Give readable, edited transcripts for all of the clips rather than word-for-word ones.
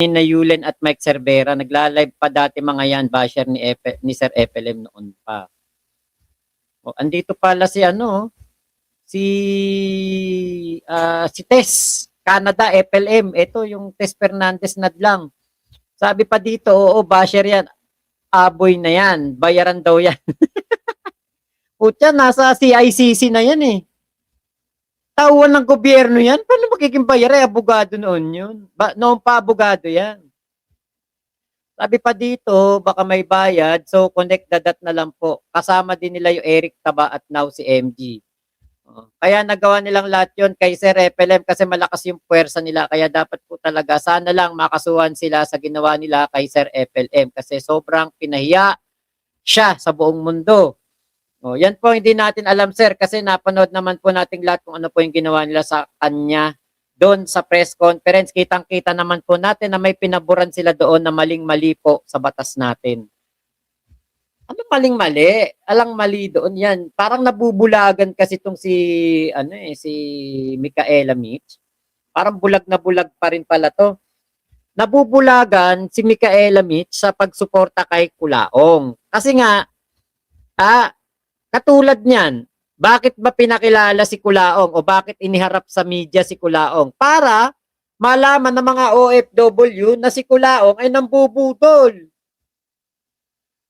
na Yulen at Mike Cervera, nagla-live pa dati mga yan, basher ni Sir FLM noon pa. O, andito pala si ano, si Tess, Canada, FLM. Ito yung Tess Fernandez Nadlang. Sabi pa dito, oo, basher yan. Aboy na yan. Bayaran daw yan. Putya, nasa CICC na yan eh. Tauhan ng gobyerno yan. Paano magiging bayar? Abogado noon yun. Noon pa abogado yan. Sabi pa dito, baka may bayad. So, connect the dot na lang po. Kasama din nila yung Eric Taba at now si MG. Kaya nagawa nilang lahat yun kay Sir FLM kasi malakas yung puwersa nila. Kaya dapat po talaga, sana lang makasuhan sila sa ginawa nila kay Sir FLM kasi sobrang pinahiya siya sa buong mundo. Yan po hindi natin alam, sir, kasi napanood naman po natin lahat kung ano po yung ginawa nila sa kanya doon sa press conference. Kitang-kita naman po natin na may pinaburan sila doon na maling-mali po sa batas natin. Ano maling-mali? Alang mali doon yan. Parang nabubulagan kasi itong si Micaela Mitch. Parang bulag na bulag pa rin pala to. Nabubulagan si Micaela Mitch sa pagsuporta kay Kulaong. Kasi nga, katulad niyan, bakit ba pinakilala si Kulaong o bakit iniharap sa media si Kulaong? Para malaman ng mga OFW na si Kulaong ay nambubudol.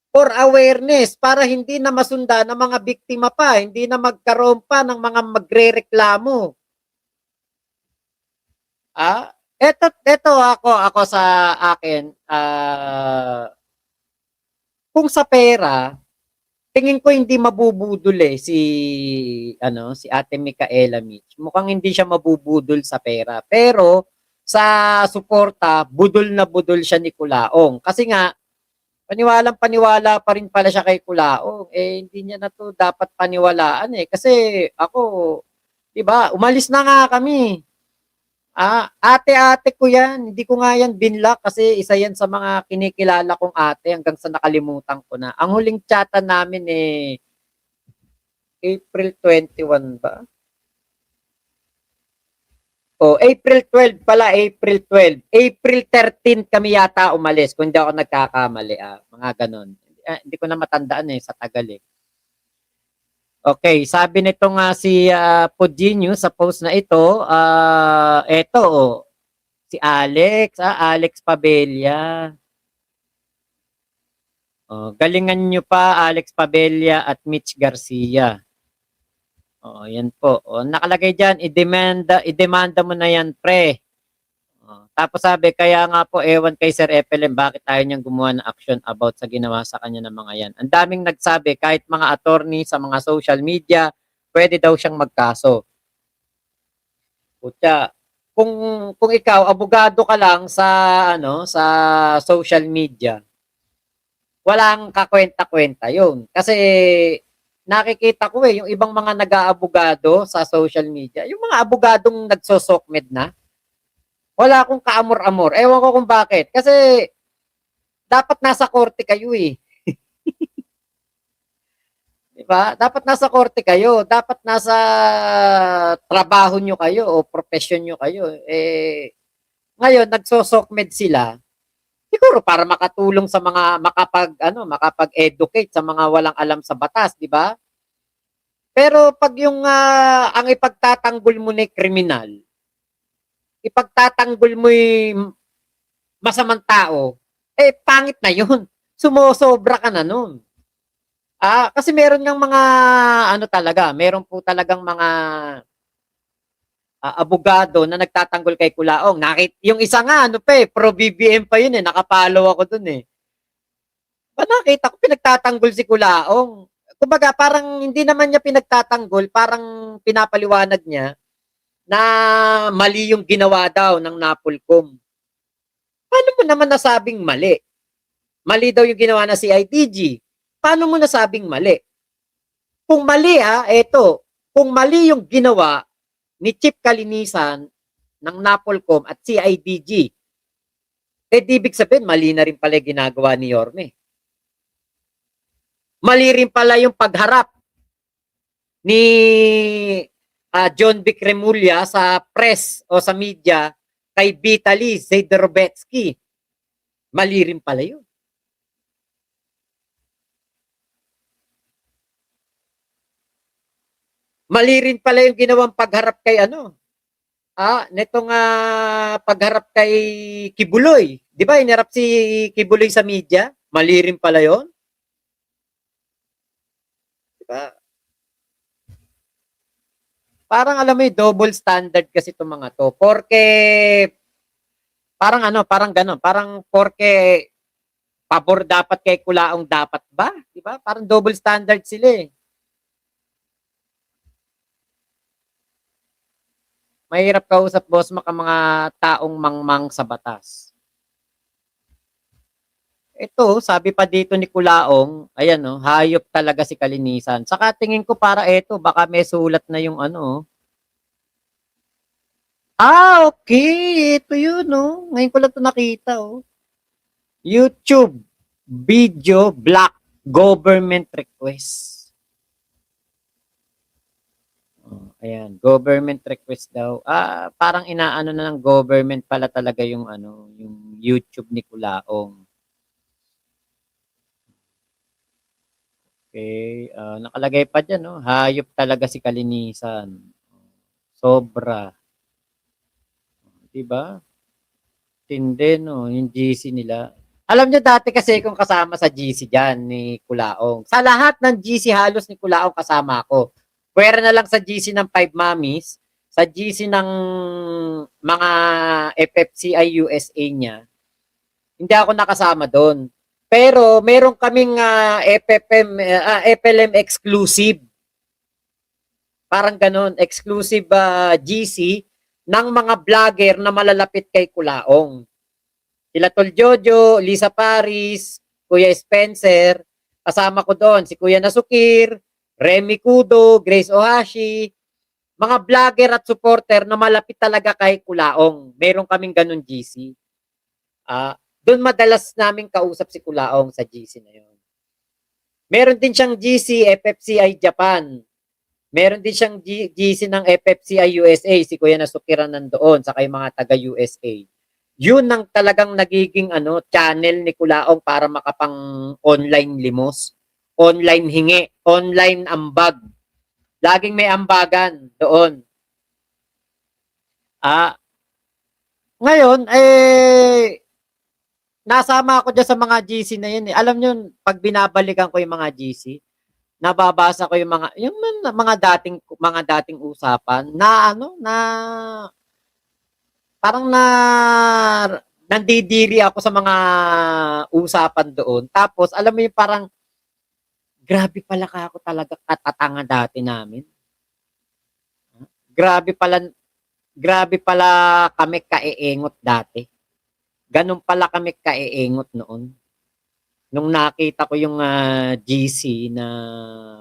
For awareness, para hindi na masunda ng mga biktima pa, hindi na magkaroon pa ng mga magrereklamo. Eto ako sa akin, kung sa pera, tingin ko hindi mabubudol si Ate Micaela Mitch. Mukhang hindi siya mabubudol sa pera. Pero sa suporta, budol na budol siya ni Kulaong. Kasi nga paniwalang-paniwala pa rin pala siya kay Kulaong. Hindi niya na to dapat paniwalaan kasi ako, 'di ba? Umalis na nga kami. Ate-ate ko yan. Hindi ko nga yan binlock kasi isa yan sa mga kinikilala kong ate hanggang sa nakalimutan ko na. Ang huling chatan namin April 21 ba? April 12 pala, April 12. April 13 kami yata umalis kung hindi ako nagkakamali. Mga ganon. Hindi ko na matandaan sa tagal Okay, sabi nito nga si Podinho sa post na ito, si Alex, Alex Pabella. Galingan nyo pa Alex Pabella at Mitch Garcia. Yan po. Nakalagay diyan, idemanda mo na yan, pre. Tapos sabi, kaya nga po, ewan kay Sir FLM, bakit tayo niyang gumawa ng action about sa ginawa sa kanya ng mga yan. Ang daming nagsabi, kahit mga attorney sa mga social media, pwede daw siyang magkaso. Kutya, kung ikaw, abogado ka lang sa social media, walang kakwenta-kwenta yun. Kasi nakikita ko yung ibang mga nag-aabogado sa social media, yung mga abogadong nagsosokmed na, wala akong kaamor-amor. Ewan ko kung bakit. Kasi dapat nasa korte kayo Diba? Dapat nasa korte kayo. Dapat nasa trabaho nyo kayo o profesyon nyo kayo. Ngayon, nagsosokmed sila. Siguro para makatulong sa mga makapag-educate sa mga walang alam sa batas, di ba? Pero pag yung ang ipagtatanggol mo ni kriminal, ipagtatanggol mo yung masamang tao, pangit na yun. Sumosobra ka na nun. Kasi meron ng mga meron po talagang mga abogado na nagtatanggol kay Kulaong. Yung isa nga pro BBM pa yun nakapalo ako dun nakita ko pinagtatanggol si Kulaong. Kumbaga parang hindi naman niya pinagtatanggol, parang pinapaliwanag niya na mali yung ginawa daw ng Napolcom. Paano mo naman nasabing mali? Mali daw yung ginawa na CIDG. Paano mo nasabing mali? Kung mali kung mali yung ginawa ni Chief Kalinisan ng Napolcom at CIDG, ibig sabihin mali na rin pala ginagawa ni Yorme. Mali rin pala yung pagharap ni John Vic Remulla sa press o sa media kay Vitaly Zedorobetsky. Mali rin pala yun. Mali rin pala yung ginawang pagharap kay ano. Netong pagharap kay Kibuloy. Di ba, inarap si Kibuloy sa media? Mali rin pala yun. Di ba? Parang alam mo yung double standard kasi itong mga to. Porke, parang ano, parang gano'n. Parang porke pabor dapat kay Kulaong dapat ba? Di ba? Parang double standard sila eh. Mahirap kausap, boss, maka mga taong mangmang sa batas. Ito, sabi pa dito ni Kulaong, ayan no, hayop talaga si Kalinisan. Saka tingin ko para ito, baka may sulat na yung ano. Okay. Ito yun, no. Ngayon ko lang ito nakita, oh. YouTube video block government request. Ayan, government request daw. Parang inaano na ng government pala talaga yung ano, yung YouTube ni Kulaong. Okay, nakalagay pa diyan, no. Hayop talaga si Kalinisan. Sobra. 'Di ba? Tindi, no, yung GC nila. Alam niyo dati kasi kung kasama sa GC diyan ni Kulaong. Sa lahat ng GC halos ni Kulaong kasama ako. Pwera na lang sa GC ng Five Mommies, sa GC ng mga FFCI USA niya, hindi ako nakasama doon. Pero meron kaming FLM exclusive. Parang ganun, exclusive GC ng mga vlogger na malalapit kay Kulaong. Sila Tol Jojo, Lisa Paris, Kuya Spencer, kasama ko doon si Kuya Nasukir, Remy Kudo, Grace Ohashi, mga vlogger at supporter na malapit talaga kay Kulaong. Meron kaming ganun GC. Doon madalas namin kausap si Kulaong sa GC na yun. Meron din siyang GC FFCI Japan. Meron din siyang GC ng FFCI USA, si Kuya Nasukiran nandoon, saka yung mga taga USA. Yun ang talagang nagiging channel ni Kulaong para makapang online limos, online hingi, online ambag. Laging may ambagan doon. Ngayon, nasama ako dyan sa mga GC na yun eh. Alam nyo, pag binabalikan ko yung mga GC, nababasa ko yung mga dating usapan na parang nandidiri ako sa mga usapan doon. Tapos, alam mo yung parang, grabe pala ka ako talaga katatanga dati namin. Grabe pala kami kaeengot dati. Ganun pala kami kaeengot noon. Nung nakita ko yung GC na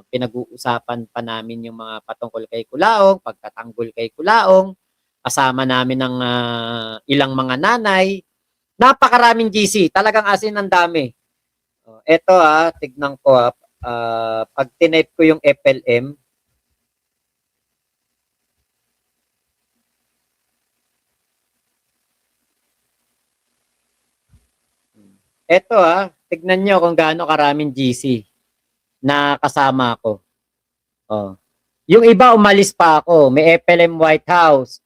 pinag-uusapan pa namin yung mga patungkol kay Kulaong, pagtatanggol kay Kulaong, kasama namin ng ilang mga nanay, napakaraming GC, talagang asin ang dami. Ito tignan ko pag tinype ko yung FLM, ito tignan nyo kung gaano karaming GC na kasama ko. Yung iba umalis pa ako, may FLM White House,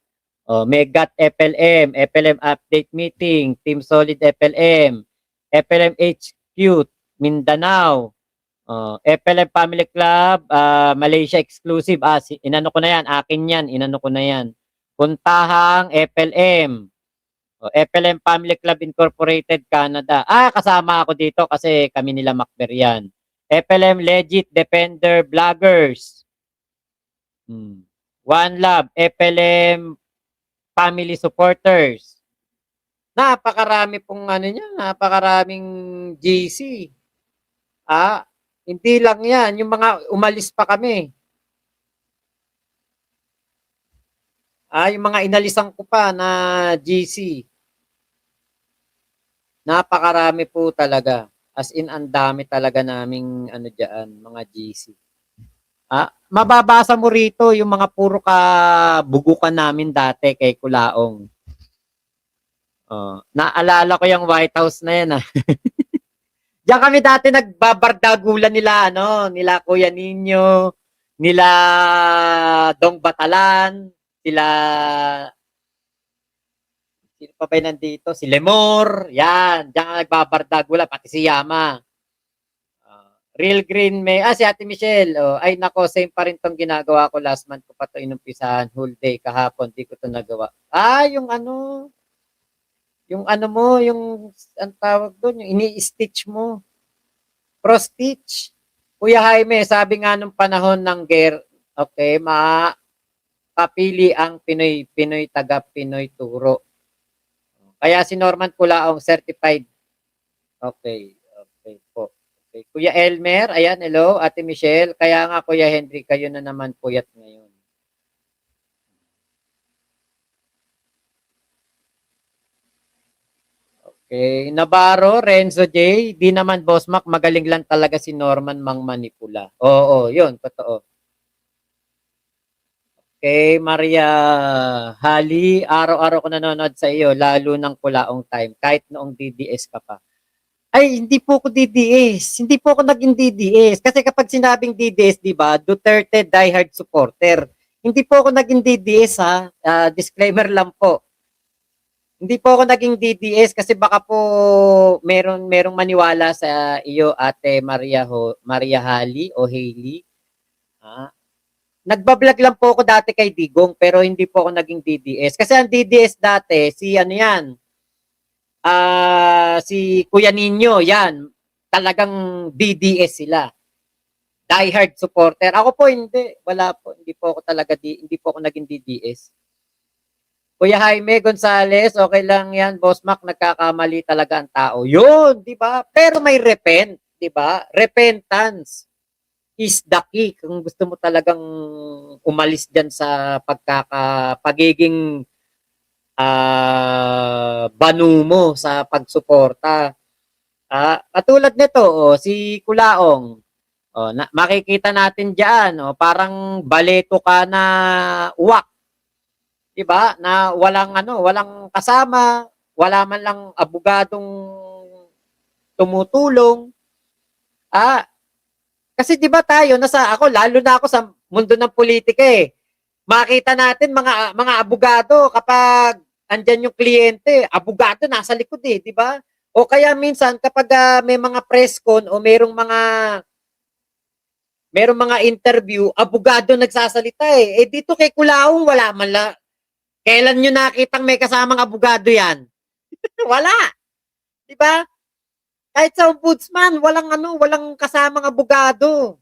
may GAT FLM, FLM Update Meeting, Team Solid FLM, FLM HQ, Mindanao, FLM Family Club, Malaysia Exclusive. Inano ko na yan, akin yan, inano ko na yan. Puntahang FLM, FLM Family Club Incorporated Canada. Kasama ako dito kasi kami nila Macber yan. FLM Legit Defender Vloggers. One Love, FLM Family Supporters. Napakarami pong napakaraming GC. Hindi lang yan, yung mga umalis pa kami. Yung mga inalisan ko pa na GC. Napakarami po talaga. As in, ang dami talaga naming diyan, mga GC. Mababasa mo rito yung mga puro kabugukan namin dati kay Kulaong. Naalala ko yung White House na yan, ah. Diyan kami dati nagbabardagulan nila, ano, nila Kuya Nino, nila Dong Batalan, sila, sino pa ba yung nandito? Si Lemor, yan. Diyan ka nagbabardagulan, pati si Yama. Real Green May, si Ate Michelle, ay nako, same pa rin tong ginagawa ko last month ko pa to inumpisahan, whole day kahapon, di ko to nagawa. Yung ano mo, yung, ang tawag doon, yung ini-stitch mo. Cross-stitch. Kuya Jaime, sabi nga nung panahon ng okay, makapili ang Pinoy, Pinoy taga Pinoy turo. Kaya si Norman Culaong certified. Okay, okay po. Okay. Kuya Elmer, ayan, hello, Ate Michelle. Kaya nga Kuya Henry, kayo na naman puyat ngayon. Okay, Navarro, Renzo J, di naman Boss Mac, magaling lang talaga si Norman mang manipula. Oo, yun, totoo. Okay, Maria Hali, araw-araw ko nanonood sa iyo, lalo ng Kulaong Time, kahit noong DDS ka pa. Ay, hindi po ako DDS. Hindi po ako naging DDS. Kasi kapag sinabing DDS, di ba, Duterte diehard supporter. Hindi po ako naging DDS, ha. Disclaimer lang po. Hindi po ako naging DDS kasi baka po merong maniwala sa iyo, Ate Maria Hali o Hailey. Nagbablog lang po ako dati kay Digong pero hindi po ako naging DDS. Kasi ang DDS dati, si ano yan, si Kuya Nino, yan. Talagang DDS sila. Diehard supporter. Ako po hindi. Wala po. Hindi po ako talaga, hindi po ako naging DDS. Kuya Jaime Gonzales, okay lang yan, Boss Mac, nagkakamali talaga ang tao. Yun, di ba? Pero may repent, di ba? Repentance is the key. Kung gusto mo talagang umalis dyan sa pagiging banu mo sa pagsuporta. Katulad nito, si Kulaong, makikita natin diyan, parang baleto ka na uwak. 'Di ba? Na walang kasama, wala man lang abogadong tumutulong. Kasi 'di ba tayo ako lalo na ako sa mundo ng politika eh. Makita natin mga abogado kapag andyan yung kliyente, abogado nasa likod eh, 'di ba? O kaya minsan kapag may mga press con o merong mga interview, abogado nagsasalita eh. Eh dito kay Kulaong wala man la. Kailan nyo nakitang may kasamang abogado yan? Wala. 'Di ba? Kahit sa ombudsman, walang kasamang abogado.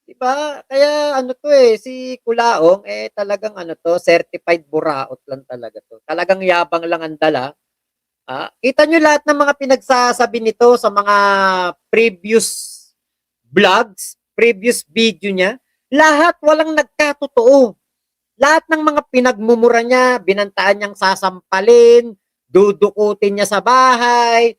'Di ba? Kaya ano to eh, si Kulaong talagang certified buraot lang talaga to. Talagang yabang lang ang dala. Kita nyo lahat ng mga pinagsasabi nito sa mga previous vlogs, previous video niya, lahat walang nagkatotoo. Lahat ng mga pinagmumura niya, binantaan niyang sasampalin, dudukutin niya sa bahay,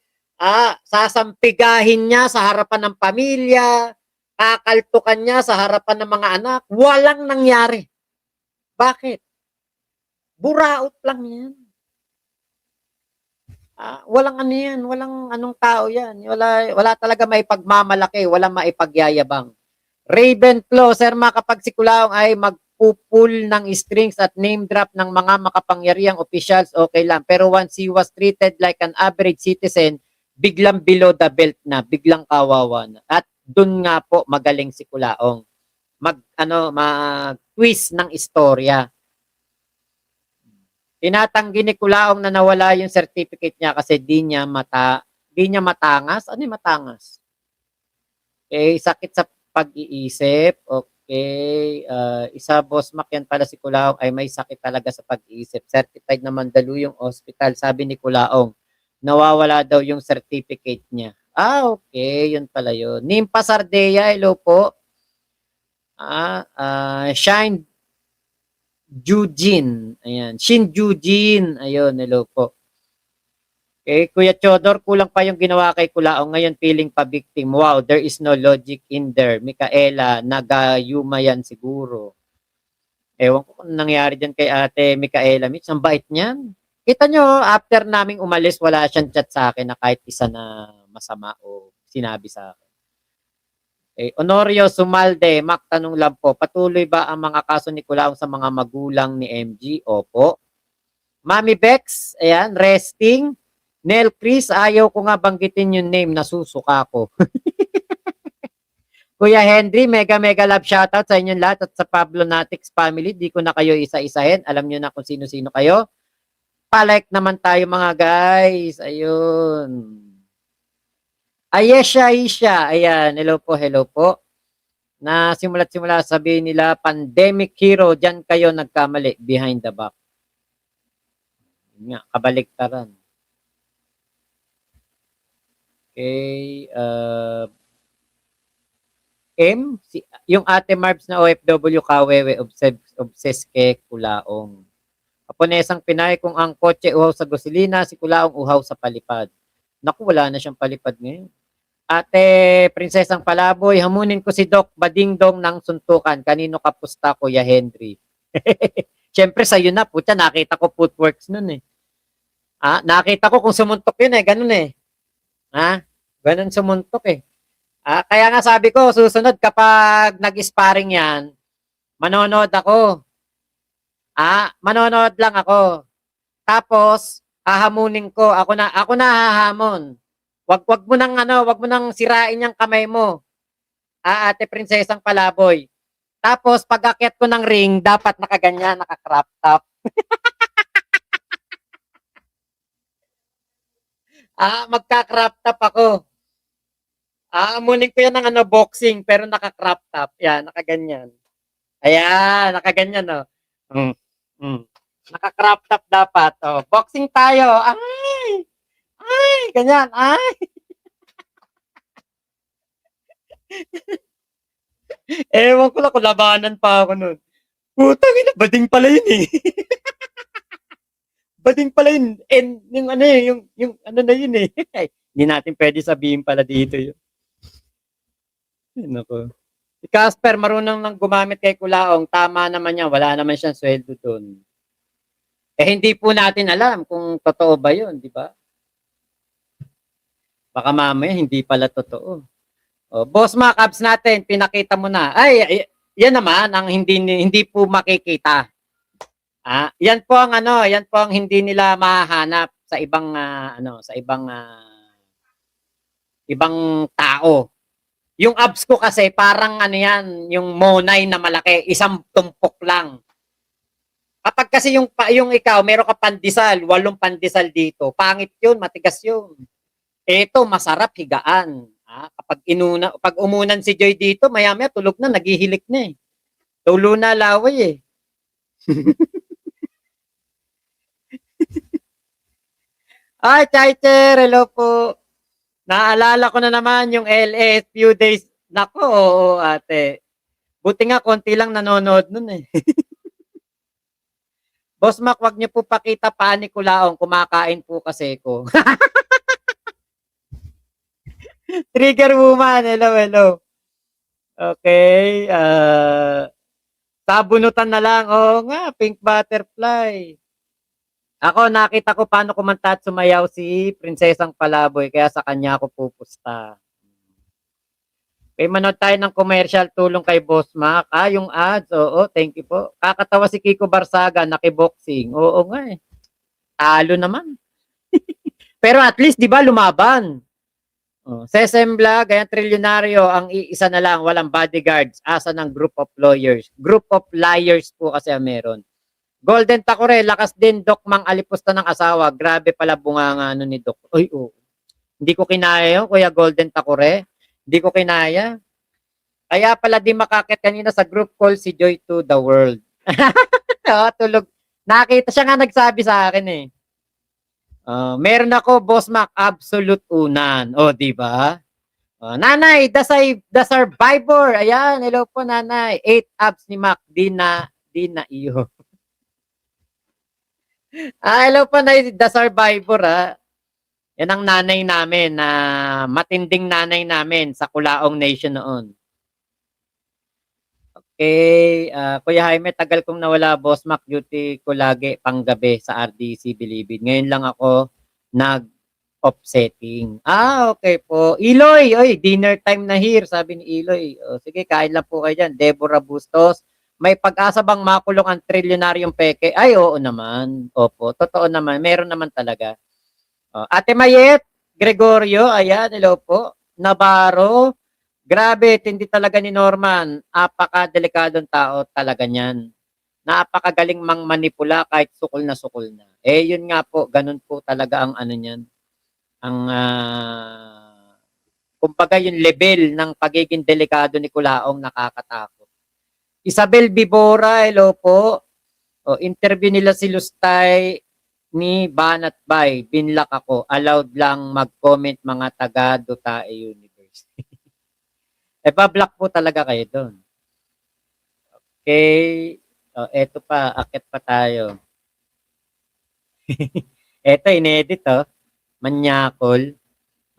sasampigahin niya sa harapan ng pamilya, kakaltukan niya sa harapan ng mga anak, walang nangyari. Bakit? Buraot lang yan. Walang ano yan, walang anong tao yan. Wala talaga maipagmamalaki, walang maipagyayabang. Ravenclaw, Sir Ma, kapag si Kulaong ay magpupul ng strings at name drop ng mga makapangyariang officials, okay lang. Pero once he was treated like an average citizen, biglang below the belt na, biglang kawawa na. At dun nga po magaling si Kulaong. Mag-twist ng istorya. Tinatanggi ni Kulaong na nawala yung certificate niya kasi di niya matangas. Ano yung matangas? Okay, sakit sa pag-iisip. Okay, isa Boss Mac yan pala si Kulaong ay may sakit talaga sa pag-iisip. Certified na Mandaluyong Hospital. Sabi ni Kulaong, nawawala daw yung certificate niya. Okay, yun pala yun. Nimpa Sardea, hello po. Shine Jujin. Ayan. Shin Jujin. Ayun, hello po. Okay, Kuya Chodor, kulang pa yung ginawa kay Kulaong. Ngayon, feeling pa victim. Wow, there is no logic in there. Micaela, nagayuma yan siguro. Ewan ko kung nangyari dyan kay Ate Micaela Mitch. Ang bait niyan. Kita nyo, after naming umalis, wala siyang chat sa akin na kahit isa na masama o sinabi sa akin. Honorio Sumalde, Mac, tanong lang po, patuloy ba ang mga kaso ni Culaong sa mga magulang ni MG? Opo. Mami Bex, ayan, resting. Nel Chris, ayaw ko nga banggitin yung name, nasusuka ko. Kuya Henry, mega mega love shoutout sa inyong lahat at sa Pablo Natix family. Di ko na kayo isa-isahin. Alam nyo na kung sino-sino kayo. Palike naman tayo mga guys. Ayun. Ayesha Isha. Ayan. Hello po, hello po. Na simula't-simula sabihin nila, pandemic hero, dyan kayo nagkamali behind the back. Yun nga, kabaliktaran. Okay. Yung Ate Marbs na OFW kawewe, obsessed kay Kulaong. Kaponesang Pinay, kung ang kotse uhaw sa gasolina, si Kulaong uhaw sa palipad. Naku, wala na siyang palipad ngayon. Ate Prinsesang Palaboy, hamunin ko si Doc Badingdong ng suntukan. Kanino kapusta, Kuya Henry? Siyempre sa'yo na, putya, nakita ko footworks nun eh. Nakita ko kung sumuntok yun eh, ganun eh. Ganun sumuntok eh. Kaya nga sabi ko, susunod kapag nag-sparring yan, manonood ako. Manonood lang ako. Tapos, hahamunin ko. Ako na hahamon. Wag mo nang sirain yung kamay mo. Ate Prinsesang Palaboy. Tapos, pag akyat ko ng ring, dapat nakaganyan, naka-crop top. Magka-crop top ako. Amunin ko yan ng boxing, pero naka-crop top. Yan, nakaganyan. Ayan, nakaganyan, no. Naka-crop top dapat. Boxing tayo. Ganyan. Ewan ko lang kung labanan pa ako nun. Putang ina, bading pala yun eh. Bading pala yun. And yung ano na yun eh. Hindi natin pwede sabihin pala dito yun. Nako. Si Casper, marunong nang gumamit kay Kulaong. Tama naman yan. Wala naman siyang sweldo doon. Hindi po natin alam kung totoo ba yun, di ba? Baka mamaya hindi pala totoo. Boss Mac, abs natin, pinakita mo na. Yan naman ang hindi po makikita. Yan po ang hindi nila mahanap sa ibang ibang tao. Yung abs ko kasi parang yan, yung monay na malaki, isang tumpok lang. Kapag kasi yung ikaw, meron ka pandesal, 8 pandesal dito, pangit yun, matigas yun. Ito, masarap higaan. Pag umunan si Joy dito, maya-maya tulog na, naghihilik na eh. Tulo na laway eh. Ay, Chaiter, hello po. Naalala ko na naman yung LS few days. Nako, oo, ate. Buti nga, konti lang nanonood nun eh. Boss Mac, wag niyo po pakita pa ni Kulaong. Kumakain po kasi ko. Trigger woman, hello, hello. Okay, sabunutan na lang. Oo nga, pink butterfly. Ako, nakita ko paano kumanta at sumayaw si Prinsesang Palaboy, kaya sa kanya ako pupusta. Okay, manood tayo ng commercial, tulong kay Boss Mac. Yung ads, oo, thank you po. Kakatawa si Kiko Barsaga, nakiboxing. Oo nga eh. Talo naman. Pero at least, di ba, lumaban. Sesembla, ganyan trilyonaryo, ang isa na lang, walang bodyguards, asa ng group of lawyers. Group of liars po kasi meron. Golden Takore, lakas din, Doc, mang alipusta ng asawa. Grabe pala bunganga ni Doc. Uy, hindi ko kinaya yun, Kuya Golden Takore. Hindi ko kinaya. Kaya pala di makakit kanina sa group call si Joy to the World. Tulog. Nakita siya nga nagsabi sa akin eh. Meron ako, Boss Mac, absolute unan. Di ba? Nanay, the survivor. Ayan, hello po nanay. 8 abs ni Mac, di na iyo. Hello po na the survivor Yan ang nanay namin na matinding nanay namin sa Kulaong Nation noon. Kuya Jaime, tagal kong nawala, Boss Mac. Duty ko lagi panggabi sa RDC Bilibid. Ngayon lang ako nag-offsetting. Okay po. Iloy, oy, dinner time na here, sabi ni Iloy. O, sige, kain lang po kayo dyan. Deborah Bustos, may pag-asa bang makulong ang trilyonaryong peke? Ay, oo naman. Opo, totoo naman. Meron naman talaga. Ate Mayet, Gregorio, ayan, hello po. Navarro, grabe, tindi talaga ni Norman. Apaka-delikadong tao talaga niyan. Napakagaling mang manipula kahit sukol na. Yun nga po, ganun po talaga ang ano niyan. Ang, kumbaga yung level ng pagiging delikado ni Kulaong nakakatakot. Isabel Bibora, hello po. Interview nila si Lustay ni Banat Bay. Binlock ako. Allowed lang mag-comment mga taga Dutae University. Pa-block po talaga kayo doon. Okay. Eto pa. Akit pa tayo. Eto, inedit Manyakol.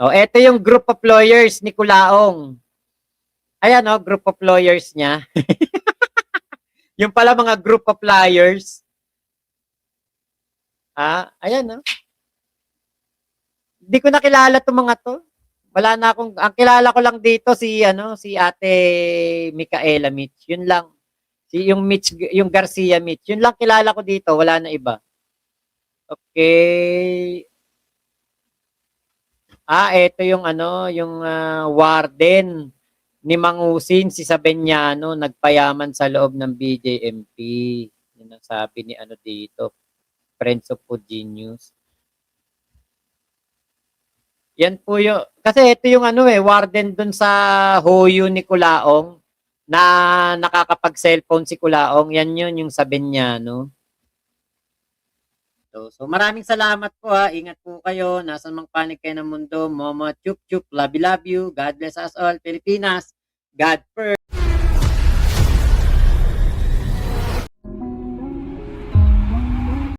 Eto yung group of lawyers ni Kulaong. Ayan group of lawyers niya. Yung pala mga group of liars. Ayan Hindi ko nakilala 'tong mga 'to. Wala na akong ang kilala ko lang dito si Ate Micaela Mitch. Yun lang. Yung Mitch, yung Garcia Mitch. Yun lang kilala ko dito, wala na iba. Okay. Ito yung yung warden ni Mangusin, si Sabeñano, nagpayaman sa loob ng BJMP. Yun ang sabi ni dito, Friends of Food Genius. Yan po yung, kasi ito yung warden dun sa Hoyo ni Kulaong, na nakakapag-cellphone si Kulaong. Yan yun, yung Sabeñano. So maraming salamat po Ingat po kayo. Nasaan mang panig kayo ng mundo. Momo, chup chup, love you. God bless us all. Pilipinas, God first.